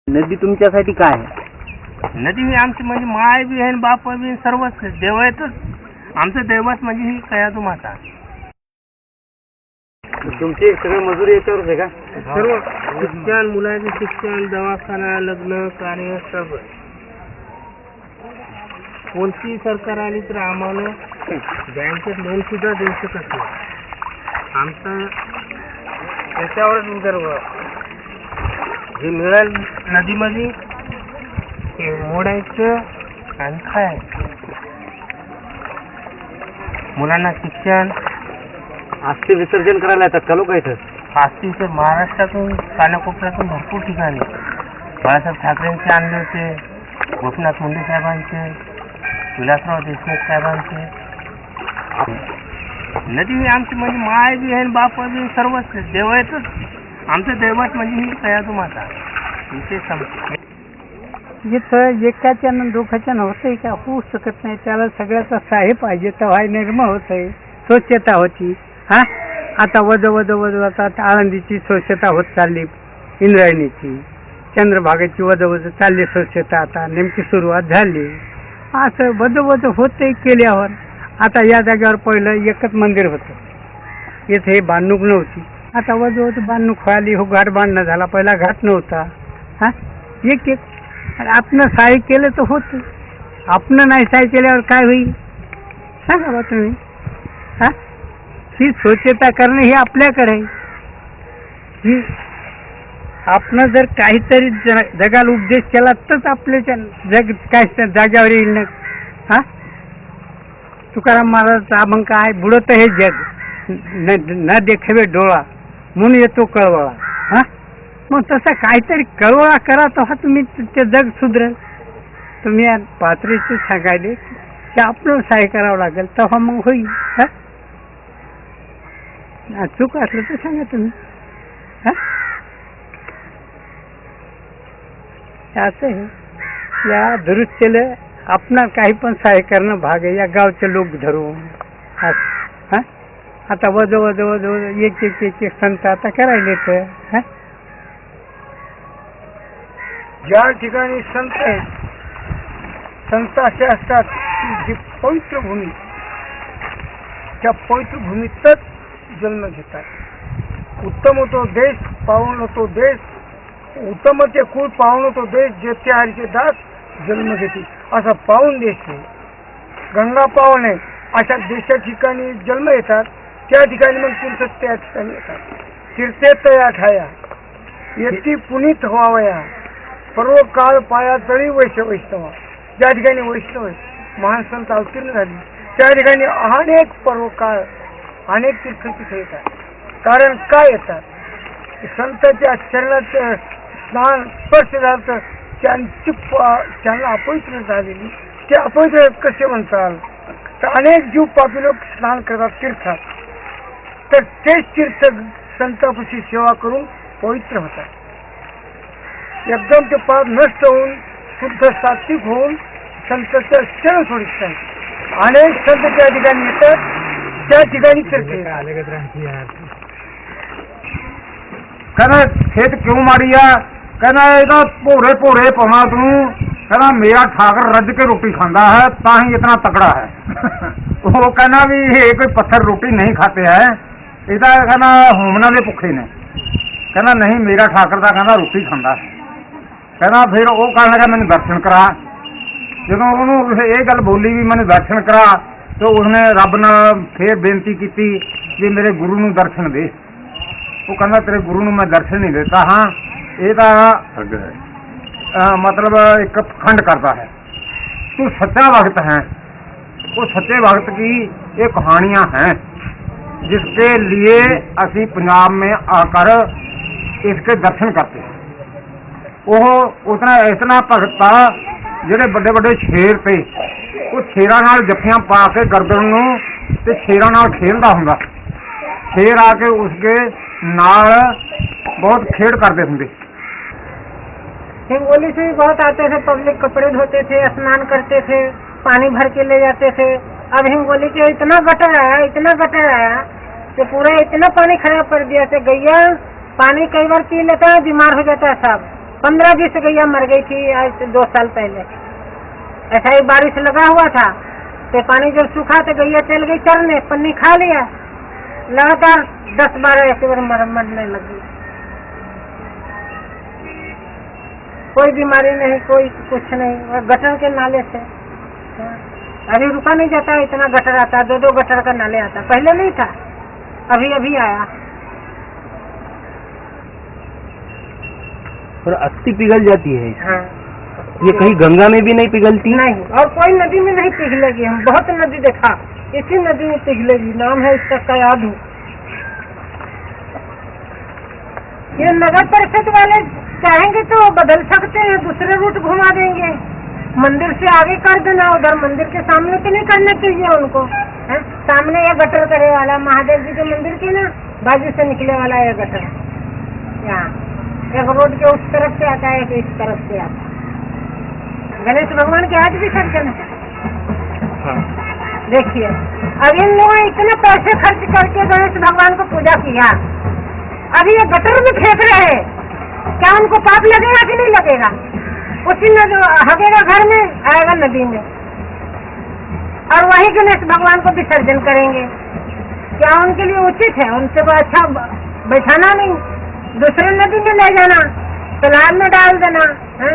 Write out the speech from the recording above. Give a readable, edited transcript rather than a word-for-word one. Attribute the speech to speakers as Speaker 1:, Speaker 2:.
Speaker 1: नदी तुमच्यासाठी काय आहे?
Speaker 2: नदी ही आमची म्हणजे माय बी आहे, बाप बी, सर्वच देव आहेतच. आमचं दैवत म्हणजे ही कयादू माता.
Speaker 1: तुमची सगळे मजुरी याच्यावरच आहे का?
Speaker 2: सर्व शिक्षण, मुलाचे शिक्षण, दवाखाना, लग्न कार्य सर्व. कोणती सरकार आली तर आम्हाला बँकेत लोन सुद्धा देऊ शकत नाही. आमचं त्याच्यावरच उदरनिर्वाह. जे मिळेल नदीमध्ये ते मोडायचं आणि खायचं. मुलांना शिक्षण.
Speaker 1: अस्थि विसर्जन करायला येतात का लोक इथं?
Speaker 2: अस्थि तर महाराष्ट्रातून कानाकोपऱ्यातून भरपूर ठिकाणी. बाळासाहेब ठाकरेंचे आणले होते, गोपीनाथ मुंडे साहेबांचे, विलासराव देशमुख साहेबांचे. नदी ही आमची म्हणजे माय बी आहे, बाप बी, सर्वच देव आहेतच. आमचं दैवत म्हणजे ही कयादू माता. विशेष समजते
Speaker 3: जिथं एकाच्या दोघाच्या होतंय का? होऊ शकत नाही. त्याला सगळ्याचा सहाय्य पाहिजे, तेव्हा निर्मळ होत आहे, स्वच्छता होती. हा आता वज आता आळंदीची स्वच्छता होत चालली, इंद्रायणीची, चंद्रभागेची वज चालली स्वच्छता. आता नेमकी सुरुवात झाली. असं वज होतंय केल्यावर. आता या जागेवर पहिलं एकच मंदिर होतं, इथे बांधणूक नव्हती. आता वज बांधणूक व्हायली, हो घाट बांधणं झाला, पहिला घाट नव्हता. हा एक आपण सहाय्य केलं तर होतं, आपण नाही सहाय्य केल्यावर काय होईल सांगा बा तुम्ही. हा ही स्वच्छता करणं ही आपल्याकडे आहे. ही आपण जर काहीतरी जगाला उपदेश केला तरच आपल्या जग काय जाग्यावर येईल ना. हा तुकाराम महाराजचा अभंग काय? बुडत हे जग न देखावे डोळा, म्हणून येतो कळवळा. हा मग तसं काहीतरी कळवळा करा, तेव्हा तुम्ही ते जग सुधरेल. तुम्ही पात्रीचे सांगायले ते आपलं सहाय्य करावं लागेल, तेव्हा मग होईल. हा चूक असलं तर सांगा तुम्ही. हा असं आहे. या दुरुस्तीला आपणा काही पण सहाय्य करणं भाग आहे. या गावचे लोक धरून हा आता वज एक संत आता करायले तर. हा
Speaker 2: ज्या ठिकाणी संत आहेत, संत असे असतात की जी पवित्र भूमी, त्या पवित्र भूमीतच जन्म घेतात. उत्तम तो देश, पावन तो देश, उत्तम ते कुळ, पावन तो देश, जे त्या हरीचे दास जन्म घेते. असा पावन देश आहे. गंगा पावन आहे, अशा देशा ठिकाणी जन्म येतात. त्या ठिकाणी मग तीर्थ त्या ठिकाणी येतात. तीर्थे तया ठाया येती पुनीत व्हावया, सर्व काळ पाया तळी वैष्णवा. ज्या ठिकाणी वैष्णव आहे, महान संत अवतीर्ण झाली, त्या ठिकाणी अनेक पर्वकाळ, अनेक तीर्थ तिथे येतात. कारण काय येतात? संतांच्या चरणात स्नान स्पर्श झालं तर त्यांना अपवित्र झालेली, ते अपवित्र कसे म्हणतात? तर अनेक जीव पापी लोक स्नान करतात तीर्थात, तर तेच तीर्थ संतांपाशी सेवा करून पवित्र होतात. एकदम ते पाप नष्ट होऊन शुद्ध सात्विक होऊन संतांचं चरण सोडित नाही. अनेक संत त्या ठिकाणी येतात, त्या ठिकाणी
Speaker 4: कहना खेत क्यों मारिया? कहना ਇਹਦਾ ਭੋਰੇ ਭੋਰੇ ਪਵਾ ਤੂੰ। कहना मेरा ठाकर रज के रोटी खाता है, ताही इतना तकड़ा है। वो कहना भी ये कोई पत्थर रोटी नहीं खाते है, ਇਹਦਾ कहना होमना ਦੇ ਭੁੱਖੇ ने। कहना नहीं मेरा ठाकर ਦਾ कहना रोटी खांदा है। कहना फिर वो कहने लगा मैंने दर्शन करा। जो उन्होंने ये गल बोली भी मैंने दर्शन करा, तो उसने रब ने फिर बेनती की भी मेरे गुरु नूं दर्शन दे। वो कहना तेरे गुरु नूं मैं दर्शन नहीं देता। हाँ ये मतलब एक खंड करता है, तू सच्चा भक्त है। वो सच्चे भक्त की ये कहानियां हैं जिसके लिए असी पंजाब में आकर इसके दर्शन करते हैं। वो उतना इतना भगत था ਜਿਹੜੇ ਵੱਡੇ ਵੱਡੇ ਸ਼ੇਰ ਤੇ ਉਹ ਸ਼ੇਰਾਂ ਨਾਲ ਜੱਫੀਆਂ ਪਾ ਕੇ ਗਰਦਨ ਨੂੰ ਤੇ ਸ਼ੇਰਾਂ ਨਾਲ ਖੇਡਦਾ ਹੁੰਦਾ। ਸ਼ੇਰ ਆ ਕੇ ਉਸਕੇ ਨਾਲ बहुत खेड़ करते होंगे।
Speaker 3: हिंगोली से भी बहुत आते थे पब्लिक, कपड़े धोते थे, स्नान करते थे, पानी भर के ले जाते थे। अब हिंगोली के इतना गटर आया कि पूरा इतना पानी खराब कर दिया। से गैया पानी कई बार पी लेता है, बीमार हो जाता है साहब। 15-20 गैया मर गई थी आज से 2 साल पहले। ऐसा ही बारिश लगा हुआ था तो पानी जब सूखा तो गैया चल गई चरने, पन्नी खा लिया, लगातार 10-12 ऐसे बार मरने लगी। कोई बीमारी नहीं, कोई कुछ नहीं, गटर के नाले से। अभी रुका नहीं जाता, इतना गटर आता, 2-2 गटर का नाले आता, पहले नहीं था, अभी अभी आया।
Speaker 1: और अस्थि पिघल जाती है।
Speaker 3: हाँ,
Speaker 1: ये कहीं गंगा में भी नहीं पिघलती?
Speaker 3: नहीं, और कोई नदी में नहीं पिघलेगी। हम बहुत नदी देखा, इसी नदी में पिघलेगी, नाम है इसका कयाधु। ये नगर परिषद वाले चाहेंगे तो बदल सकते हैं, दूसरे रूट घुमा देंगे, मंदिर से आगे कर देना, उधर मंदिर के सामने तो नहीं करना चाहिए उनको। है? सामने ये गटर करे वाला महादेव जी के मंदिर के ना बाजू से निकले वाला ये गटर, यहाँ एक रोड के उस तरफ से आता है, एक इस तरफ से आता है। गणेश भगवान के आज भी विसर्जन है।
Speaker 1: हाँ।
Speaker 3: देखिए, अब इन लोगों ने इतने पैसे खर्च करके गणेश भगवान को पूजा किया, अभी ये गटर में फेंक रहे हैं, क्या उनको पाप लगेगा कि नहीं लगेगा? उसी में जो हगेगा घर में, आएगा नदी में, और वही गणेश भगवान को विसर्जन करेंगे। क्या उनके लिए उचित है? उनसे को अच्छा बैठाना नहीं, दूसरे नदी में ले जाना, तालाब में डाल देना है।